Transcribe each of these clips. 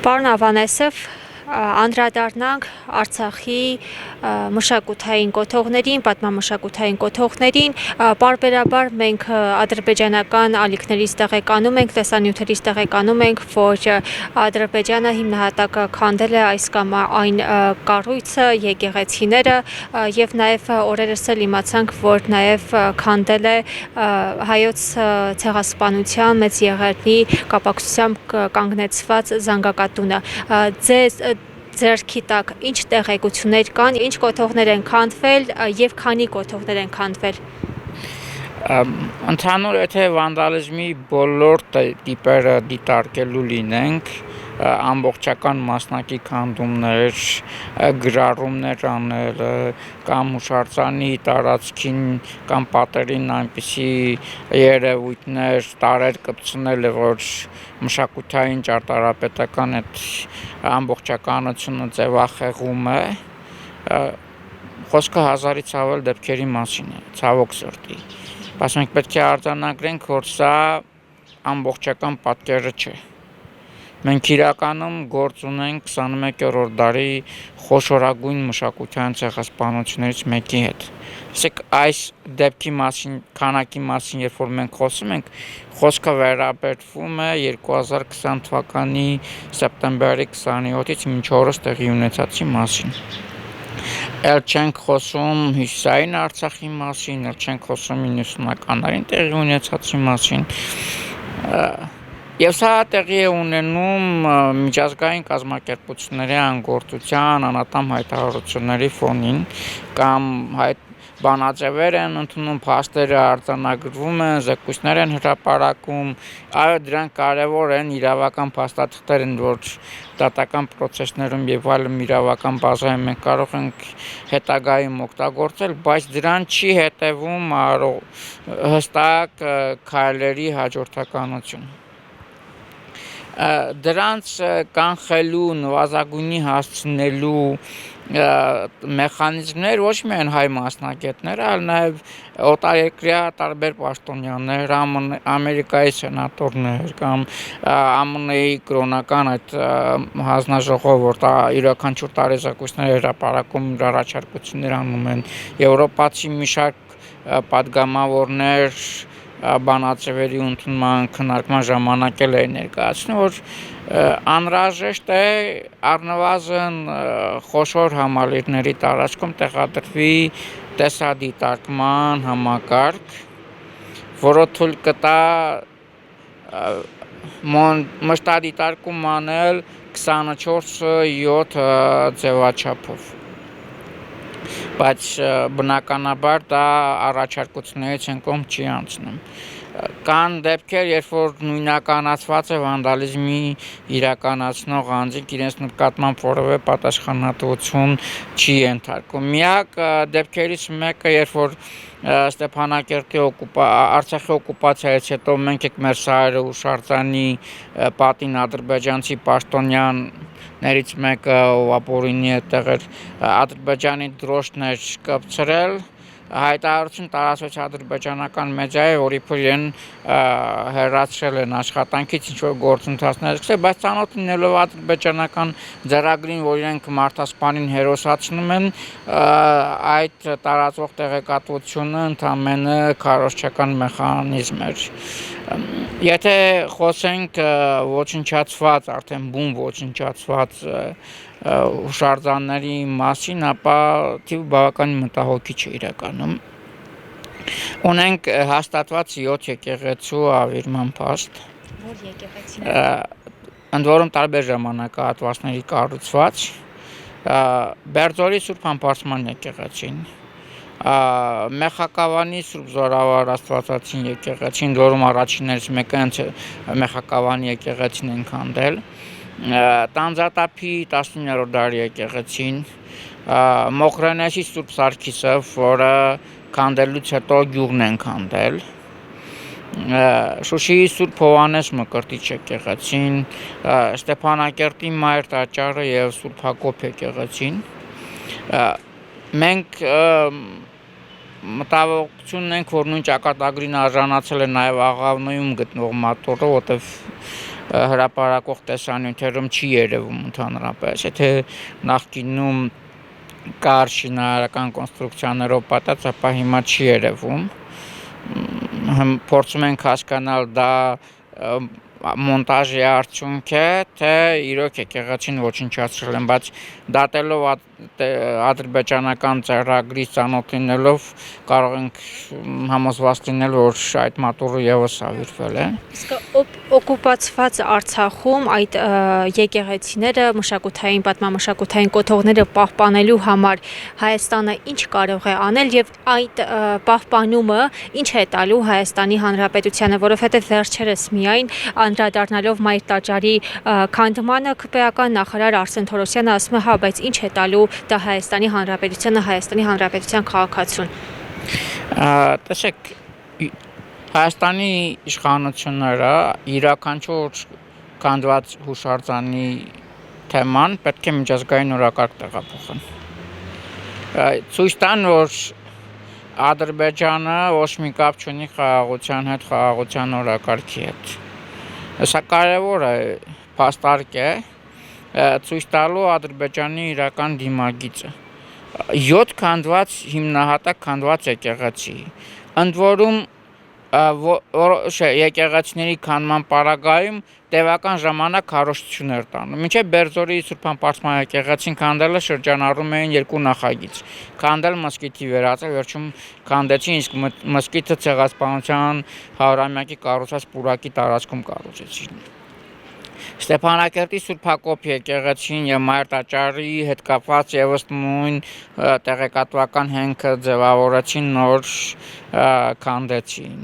Պարոն Ավանեսով, անդրադառնանք Արցախի մշակութային կոթողներին, պատմամշակութային կոթողներին, պարբերաբար մենք ադրբեջանական ալիքներից տեղեկանում ենք, տեսանյութերից տեղեկանում ենք, որ Ադրբեջանը հիմնահատակ քանդել է այս կամ այն կառույցը, եկեղեցիները եւ նաեւ օրերս էլ իմացանք, որ նաեւ քանդել է հայոց ցեղասպանության մեծ եղերնի կապակցությամբ կանգնեցված զանգակատունը։ Ձեռքի տակ ինչ տեղեկություններ կան, ինչ կոթողներ են քանդվել եւ քանի կոթողներ են քանդվել։ Ընդհանուր եթե վանդալիզմի բոլոր տիպերը դիտարկելու լինենք, ամբողջական մասնակի քանդումներ, գրառումներ անելը կամ հուշարձանի տարածքին կամ պատերին այնպիսի երևույթներ, տարեր կպցնելը, որ մշակութային ճարտարապետական այդ ամբողջականությունը ձևախեղում է, խոսքը հազարից ավել դեպքերի մասին է, ցավոք սրտի, բայց մենք պետք է արձանագրենք, որ սա ամբողջական պատկերը չէ։ Մենք իրականում գործ ունենք 21-րդ դարի խոշորագույն մշակութային ցեղասպանություններից մեկի հետ։ Ասեք այս դեպքի մասին, քանակի մասին, երբ որ մենք խոսում ենք, խոսքը վերաբերվում է 2020 թվականի սեպտեմբերի 27-ից մինչ օրս տեղի ունեցածի մասին։ Էլ չենք խոսում Հյուսիսային Արցախի մասին, էլ չենք խոսում 90-ականներին տեղի ունեցածի մասին։ Եվ սա տեղի է ունենում միջազգային կազմակերպությունների անգործության, անատամ հայտարարությունների ֆոնին կամ բանաձևեր են ընդունում, փաստերը արձանագրվում են, զեկույցներ են հրապարակում, այո, դրանք կարևոր են, իրավական փաստաթղթեր են, որ դատական պրոցեսներում եւ այլն իրավական բազայում մենք կարող ենք հետագայում օգտագործել, բայց դրան չի հետևում հստակ քայլերի հաջորդականություն։ Դրանց կանխելու, նվազագույնի հասցնելու մեխանիզմներ ոչ միայն հայ մասնագետները, այլ նաև օտարերկրյա տարբեր պաշտոնյաներ, Ամերիկայի սենատորներ կամ ԱՄՆ-ի կրոնական այդ հանձնաժողով, որ յուրաքանչյուր տարի զեկույցներ հրապարակում առաջարկություններ անում են, եվրոպացի մի շարք պատգամավորներ բանաձևերի ընդունման քննարկման ժամանակ էլ է ներկայացնում, որ անհրաժեշտ է առնվազն խոշոր համալիրների տարածքում տեղադրվի տեսադիտարկման համակարգ, որը թույլ կտա մշտադիտարկում անել 24/7 ձևաչափով, բայց բնականաբար դա առաջարկություններից են կողմ չի անցնում։ Կան դեպքեր, երբ որ նույնականացված է վանդալիզմի իրականացնող անձինք իրենց նկատմամբ որևէ պատասխանատվություն չի ենթարկում։ Միակ դեպքերից մեկը, երբ որ Ստեփանակերտի Արցախի օկուպացիայից հետո մենք եք մեր սայրը հուշարձանի պատին ադրբեջանցի պաշտոնյաներից մեկը, ով ապօրինի այդտեղ էր ադրբեջանի դրոշներ կպցրել, հայտարարություն տարածվեց ադրբեջանական մեդիայի, որ իբր իրեն հեռացրել են աշխատանքից, ինչ-որ գործընթացներ սկսել, բայց ծանոթ լինելով ադրբեջանական ձեռագրին, որ իրենք մարդասպանին հերոսացնում են, այդ տարածվող տեղեկատվությունը ընդամենը քարոզչական մեխանիզմ էր։ Եթե խոսենք ոչնչացված, արդեն բուն ոչնչացված հուշարձանների մասին, ապա թիվը բավականին մտահոգիչ է իրականում։ Ունենք հաստատված 7 եկեղեցու ավիրման փաստ, Որ եկեղեցիներ։ ընդ որում տարբեր ժամանակահատվածների կառուցված, Բերձորի Սուրբ Համբարձման եկեղեցին, Մեխակավանի Սուրբ Զորավար Աստվածածին եկեղեցին, որում առաջիններից մեկը հենց Մեխակավանի եկեղեցին են քանդել, Տանձատափի 19-րդ դարի եկեղեցին, Մոխրենեսի Սուրբ Սարգիսը, որը քանդելուց հետո գյուղն են քանդել, Շուշիի Սուրբ Հովհաննես Մկրտիչ եկեղեցին, Ստեփանակերտի Մայր տաճարը եւ Սուրբ Հակոբ եկեղեցին։ Մենք մտահոգություն ունենք, որ նույն ճակատագրին արժանացել է նաև Աղավնոյում գտնվող մատորը, որտեղ հրապարակող տեսանյութերում չի երևում ընդհանրապես, եթե նախկինում կար շինարարական կոնստրուկցիաներով պատած, ապա հիմա չի երևում, փորձում ենք հասկանալ դա մոնտաժի արդյունք է, թե իրոք եկեղեցին ոչնչացրել են, բայց դատելով ադրբեջանական ծրագրից ծանոթ լինելով կարող ենք համոզված լինել, որ այդ մատուռը ևս ավիրվել է։ Իսկ օկուպացված Արցախում այդ եկեղեցիները, մշակութային, պատմամշակութային կոթողները պահպանելու համար Հայաստանը ինչ կարող է անել եւ այդ պահպանումը ինչ է տալու Հայաստանի Հանրապետությանը, որովհետեւ վերջերս միայն անդրադառնալով Մայր տաճարի քանդմանը ԿՊ-ական նախարար Արսեն Թորոսյանը ասում է, հա, բայց ինչ է տալու դա Հայաստանի Հանրապետությանը, Հայաստանի Հանրապետության քաղաքացուն։ Տեսեք, Հայաստանի իշխանությունները յուրաքանչյուր քանդված հուշարձանի թեման պետք է միջազգային օրակարգ տեղափոխեն։ Ցույց տան, որ Ադրբեջանը ոչ մի կապ չունի խաղաղության հետ, խաղաղության օրակարգի հետ։ Սա կարևոր է, փաստարկ է, ցույց տալու Ադրբեջանի իրական դիմագիծը։ 7 քանդված հիմնահատակ քանդված եկեղեցի, ընդ որում որոշ եկեղեցիների քանդման պարագայում տևական ժամանակ քարոզչություններ տանում։ Մինչև Բերձորի Սուրբ Պարսման եկեղեցին քանդելը շրջանառում էին 2 նախագիծ։ Քանդել մզկիթի վերածել, վերջում քանդեցին, իսկ մզկիթը ցեղասպանության 100-ամյակի կառուցած պուրակի տարածքում կառուցեցին։ Ստեփանակերտի Սուրբ Հակոբ եկեղեցին եւ Մայր տաճարի հետ կապված եւս նույն տեղեկատվական հենքը ձևավորեցին, նոր քանդեցին։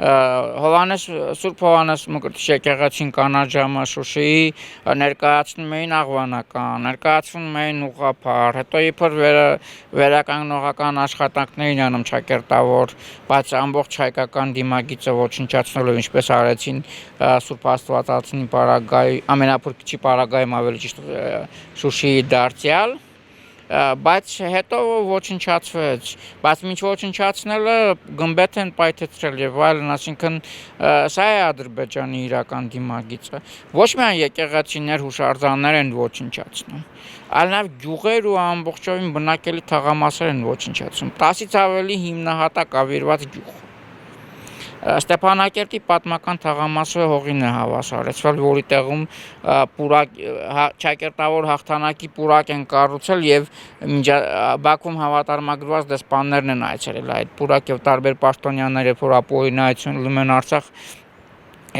Սուրբ Հովհաննես Մկրտիչ եկեղեցին կանաչամը Շուշիի ներկայացնում էին աղվանական, ներկայացնում էին ուղղափառ, հետո իբր վերականգնողական աշխատանքներ էին անում ճակերտավոր, բայց ամբողջ հայկական դիմագիծը ոչնչացնելով, ինչպես արեցին Սուրբ Աստվածածնի պարագայ, ամենափրկչի պարագայում ավելի ճիշտ Շուշիի դարձյալ, բայց հետո ոչնչացվեց, բայց մինչ ոչնչացնելը գմբեթ են պայթեցրել եւ այլն, այսինքն սա է Ադրբեջանի իրական դիմագիծը։ Ոչ միայն եկեղեցիներ, հուշարձաններ են ոչնչացնում, այլ նաեւ գյուղեր ու ամբողջովին բնակելի թաղամասեր են ոչնչացնում։ 10-ից ավելի հիմնահատակ ավիրված գյուղ։ Ստեփանակերտի պատմական թաղամասը հողին է հավասարեցվել, որի տեղում ճակերտավոր հաղթանակի պուրակ են կառուցել եւ Բաքվում հավատարմագրված դեսպաններն են այցելել այդ պուրակ եւ տարբեր պաշտոնյաներ, երբ որ ապօրինայություն լում են Արցախ,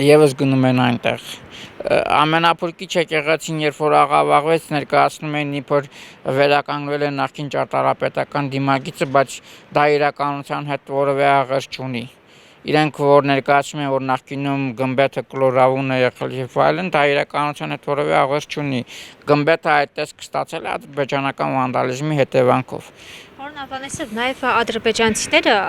եւս գնում են այնտեղ։ Ամենափրկիչ եկեղեցին, երբ որ աղավաղվեց, ներկայացնում են իբր վերականգնվել է նախկին ճարտարապետական դիմագիծը, բայց դա իրականության հետ որևէ աղերս չունի։ Իրենք որ ներկայացնում են, որ նախկինում գմբեթը կլորավուն է եղել եւ այլն, դա իրականության հետ որևէ աղերս չունի։ Գմբեթը այդ տեսք ստացել է ադրբեջանական վանդալիզմի հետևանքով։ Պարոն Ավանեսով, նաև ադրբեջանցիները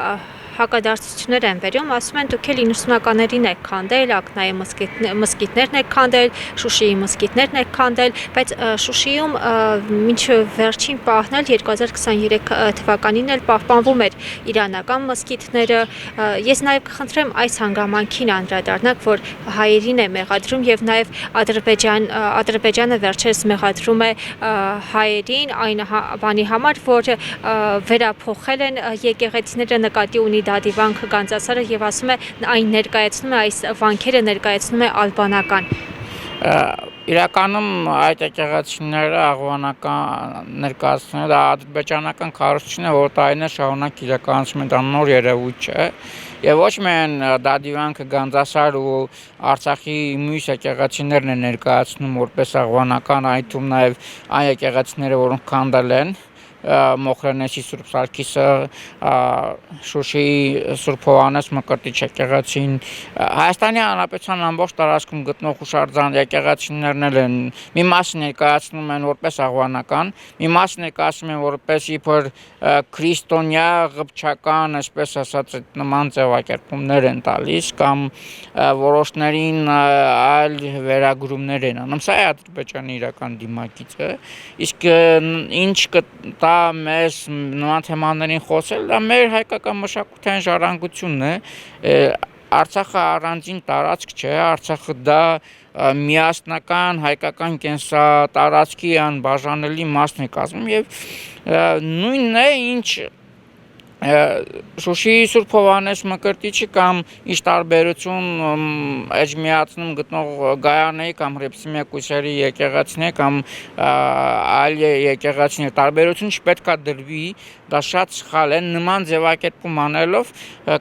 հակադարձություններ են վերում, ասում են դուք էլ 90-ականներին եք քանդել, Ակնայի մզկիթներն եք քանդել, Շուշիի մզկիթներն եք քանդել, բայց Շուշիում մինչ վերջին պահն էլ 2023 թվականին էլ պահպանվում էր իրանական մզկիթները։ Ես նաև կխնդրեմ այս հանգամանքին անդրադառնալ, որ հայերին է մեղադրում եւ նաև Ադրբեջանը վերջերս մեղադրում է հայերին այն բանի համար, որ վերափոխել են եկեղեցիները, նկատի ունի Դադիվանք Գանձասարը եւ ասում է այն ներկայացնում է այս վանքերը ներկայացնում է ալբանական։ Իրականում այդ եկեղեցիները աղվանական ներկայացնելը ադրբեջանական քարոզչություն է, որ տարիներ շարունակ իրականացում է, դա նոր երևույթ չէ։ Եվ ոչ միայն Դադիվանքը Գանձասար ու Արցախի մյուս եկեղեցիներն են ներկայացնում որպես աղվանական, այդ թվում նաեւ այն եկեղեցիները, որոնք քանդել են Մոխրենեսի Սուրբ Սարգիսը, Շուշիի Սուրբ Հովհաննես Մկրտիչ եկեղեցին, Հայաստանի Հանրապետության ամբողջ տարածքում գտնող հուշարձան եկեղեցիներն են մի մասը ներկայացնում են որպես աղվանական, մի մասը ներկայացնում են որպես իբր քրիստոնյա ղփչական, այսպես ասած, նման ձևակերպումներ են տալիս կամ որոշներին այլ վերագրումներ են անում։ Սա է Ադրբեջանի իրական դիմագիծը, իսկ ինչ կտա մեզ նման թեմաներին խոսել, դա մեր հայկական մշակութային ժառանգությունն է։ Արցախը առանձին տարածք չէ, Արցախը դա միասնական հայկական կենսատարածքի անբաժանելի մասն է կազմում եւ նույնն է ինչ Շուշիի Սուրբ Հովհաննես Մկրտիչի կամ ինչ տարբերություն Էջմիածնում գտնող Գայանեի կամ Հռիփսիմե Կույսերի եկեղեցիների կամ այլ եկեղեցիների տարբերություն չպետք է դրվի, դա շատ սխալ է, նման ձևակերպում անելով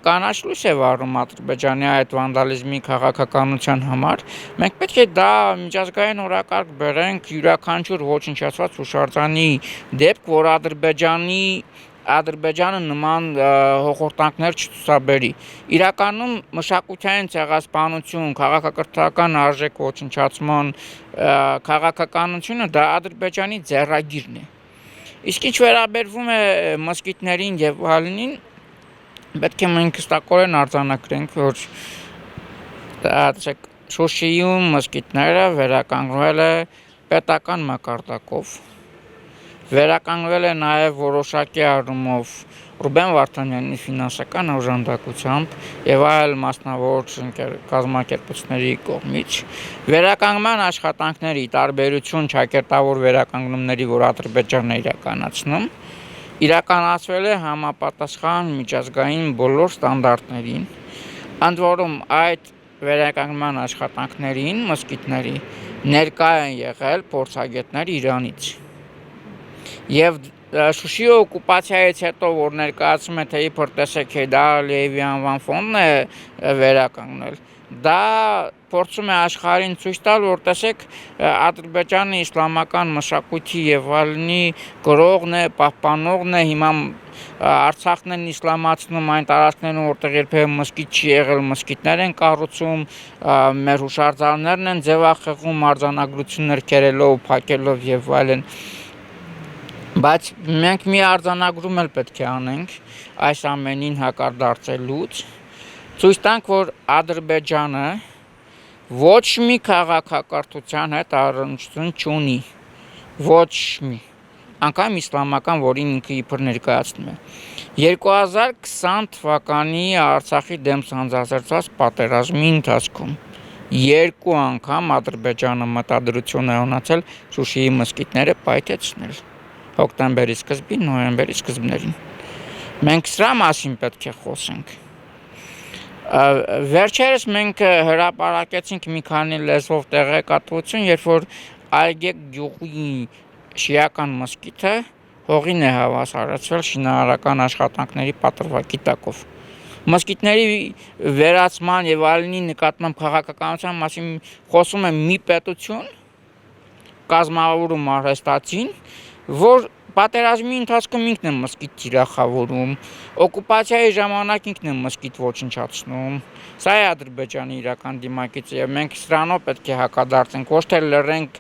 կանաչ լույս է վառում Ադրբեջանի այդ վանդալիզմի քաղաքականության համար։ Մենք պետք է դա միջազգային օրակարգ բերենք յուրաքանչյուր ոչնչացված հուշարձանի դեպք, որ Ադրբեջանը նման հոխորտանքներ չցուցաբերի։ Իրականում մշակութային ցեղասպանություն, քաղաքակրթական արժեք ոչնչացման քաղաքականությունը դա Ադրբեջանի ձեռագիրն է։ Իսկ ինչ վերաբերվում է մզկիթներին եւ այլնին, պետք է մենք հստակորեն արձանագրենք, որ Շուշիում մզկիթները վերականգնվել է պետական մակարդակով։ Վերականգնվել է նաև որոշակի առումով Ռուբեն Վարդանյանի ֆինանսական օժանդակությամբ եւ այլ մասնավոր կազմակերպությունների կողմից վերականգնման աշխատանքների տարբերություն ճակերտավոր վերականգնումների, որ Ադրբեջանն է իրականացվել է համապատասխան միջազգային բոլոր ստանդարտներին, ընդ որում այդ վերականգնման աշխատանքներին մզկիթների ներկա են եղել փորձագետներ Իրանից։ Եվ Շուշիի օկուպացիայից հետո, որ ներկայացում է, թե իբր տեսեք դա Ալիևի անվան ֆոնդն է վերականգնել, դա փորձում է աշխարհին ցույց տալ, որ տեսեք Ադրբեջանը իսլամական մշակույթի եւ այլնի գրողն է, պահպանողն է, հիմա Արցախն են իսլամացնում այն տարածքներում, որտեղ երբևէ մզկիթ չի եղել, մզկիթներ են կառուցում, մեր հուշարձաններն են ձևախեղում արձանագրություններ կերելով, փակելով եւ այլն։ Բայց մենք մի արձանագրում էլ պետք է անենք այս ամենին հակադարձելուց, ցույց տանք, որ Ադրբեջանը ոչ մի քաղաքակրթության հետ առնչություն չունի, ոչ մի, անգամ իսլամական, որին ինքը իբր ներկայացնում է։ 2020 թվականի Արցախի դեմ սանձազերծված պատերազմի ընթացքում 2 անգամ Ադրբեջանը մտադրություն է ունեցել Շուշիի մզկիթները պայթեցնել։ Հոկտեմբերի սկզբին, նոյեմբերի սկզբներին։ Մենք սրա մասին պետք է խոսենք։ Վերջերս մենք հրապարակեցինք մի քանի լեզվով տեղեկատվություն, երբ որ Այգեկ գյուղի շիական մզկիթը հողին է հավասարացվել շինարարական աշխատանքների պատրվակի տակով։ Մզկիթների վերացման եւ այլնի նկատմամբ քաղաքականության մասին խոսում է մի պետություն, կազմավորում արհեստացին, որ պատերազմի ընթացքում ինքն է մզկիթ թիրախավորում, օկուպացիայի ժամանակ ինքն է մզկիթ ոչնչացնում։ Սա է Ադրբեջանի իրական դիմակիցը եւ մենք սրանով պետք է հակադարձենք, ոչ թե լռենք,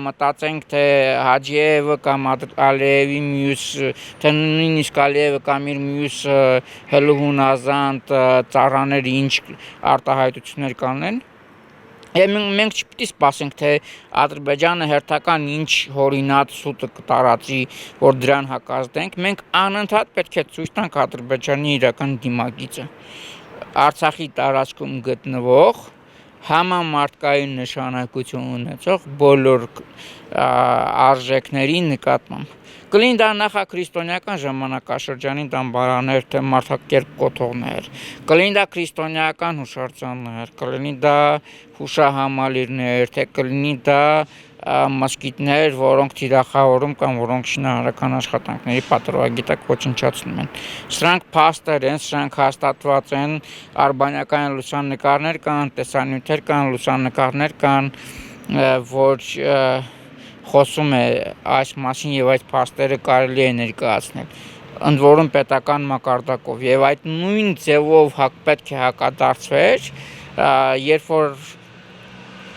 մտածենք, թե Հաջիևը կամ Ալիևի մյուս, թե նույնիսկ Ալիևը կամ իր մյուս հելուհունազանդ ծառաները ինչ արտահայտություններ կանեն։ Եվ մենք չպետք է սպասենք, թե Ադրբեջանը հերթական ինչ հորինած սուտը կտարածի, որ դրան հակազդենք, մենք անընդհատ պետք է ցույց տանք Ադրբեջանի իրական դիմագիծը։ Արցախի տարածքում գտնվող համամարտկային նշանակություն ունեցող բոլոր արժեքների նկատմամբ։ Կլինի դա նախաքրիստոնեական ժամանակաշրջանի դամբարաններ, թե մարդակերպ կոթողներ, կլինի դա քրիստոնեական հուշարձաններ, կլինի դա հուշահամալիրներ, թե կլինի դա մզկիթներ, որոնք թիրախավորում կամ որոնք շինարարական աշխատանքների պատրվագիտակ ոչնչացնում են։ Սրանք փաստեր են, սրանք հաստատված են, արբանյակային լուսանկարներ կան, տեսանյութեր կան, լուսանկարներ կան, որ խոսում է այս մասին եւ այդ փաստերը կարելի է ներկայացնել, ընդ որում պետական մակարդակով եւ այդ նույն ձևով պետք է հակադարձվեր, երբ որ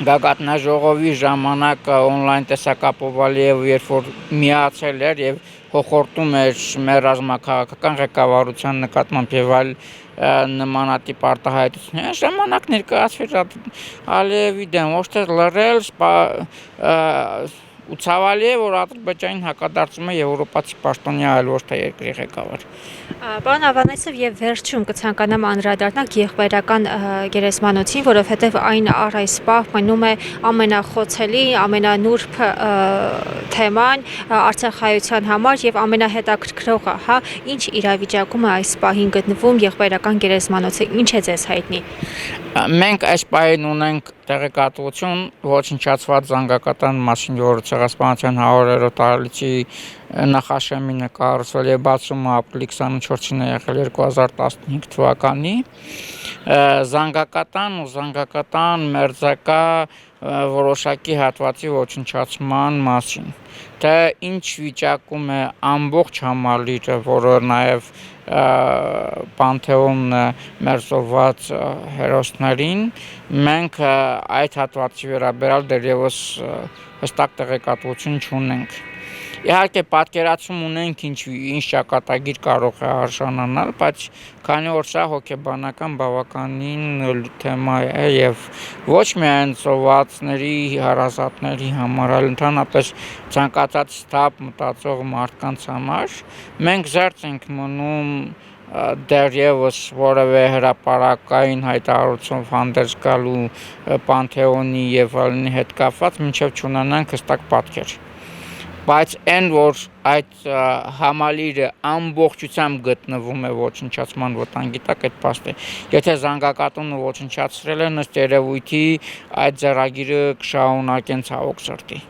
Գագաթնաժողովի ժամանակ on-line տեսակապով Ալիևը երբ որ միացել էր եւ հոխորտում էր մեր ռազմաքաղաքական ղեկավարության նկատմամբ եւ այլ նմանատիպ արտահայտություններ, ժամանակ ներկայացվեց Ալիևի դեմ, ոչ թե լռել, Ու ցավալի է, որ Ադրբեջանին հակադարձում է եվրոպացի պաշտոնյա, այլ ոչ թե երկրի ղեկավար։ Պարոն Ավանեսով, եւ վերջում կցանկանամ անդրադառնալ եղբայրական գերեզմանոցին, որովհետեւ այն առ այս պահ մնում է ամենախոցելի, ամենանուրբ թեման արցախայության համար եւ ամենահետաքրքրողը, հա, ինչ իրավիճակում է այս պահին գտնվում եղբայրական գերեզմանոցը, ինչ է ձեզ հայտնի։ Մենք այս պահին ունենք տեղեկատվություն ոչնչացված զանգակատան մասին, որը Ցեղասպանության 100-րդ տարելիցի նախաշեմին է կառուցվել եւ բացումը ապրիլի 24-ին է եղել 2015 թվականի։ Զանգակատան ու զանգակատան մերձակա որոշակի հատվածի ոչնչացման մասին, թե ինչ վիճակում է ամբողջ համալիրը, որը նաեւ Պանթեոնն է մերձված հերոսներին, մենք այդ հատվածի վերաբերյալ դեռևս հստակ տեղեկատվություն չունենք։ Իհարկե պատկերացում ունենք ինչ ճակատագիր կարող է արժանանալ, բայց քանի որ սա հոգեբանական բավականին թեմա է եւ ոչ միայն ծովածների հարազատների համար, այլ ընդհանրապես ցանկացած սթափ մտածող մարդկանց համար, մենք զերծ ենք մնում դեռևս որևէ հրապարակային հայտարարությամբ հանդերձ գալու Պանթեոնի եւ այլնի հետ կապված, մինչեւ չունենանք հստակ պատկեր։ Բայց այն, որ այդ համալիրը ամբողջությամբ գտնվում է ոչնչացման վտանգի տակ, այդ փաստ է։ Եթե զանգակատունը ոչնչացրել են, ըստ երևույթի այդ ձեռագիրը կշարունակեն ցավոք սրտի։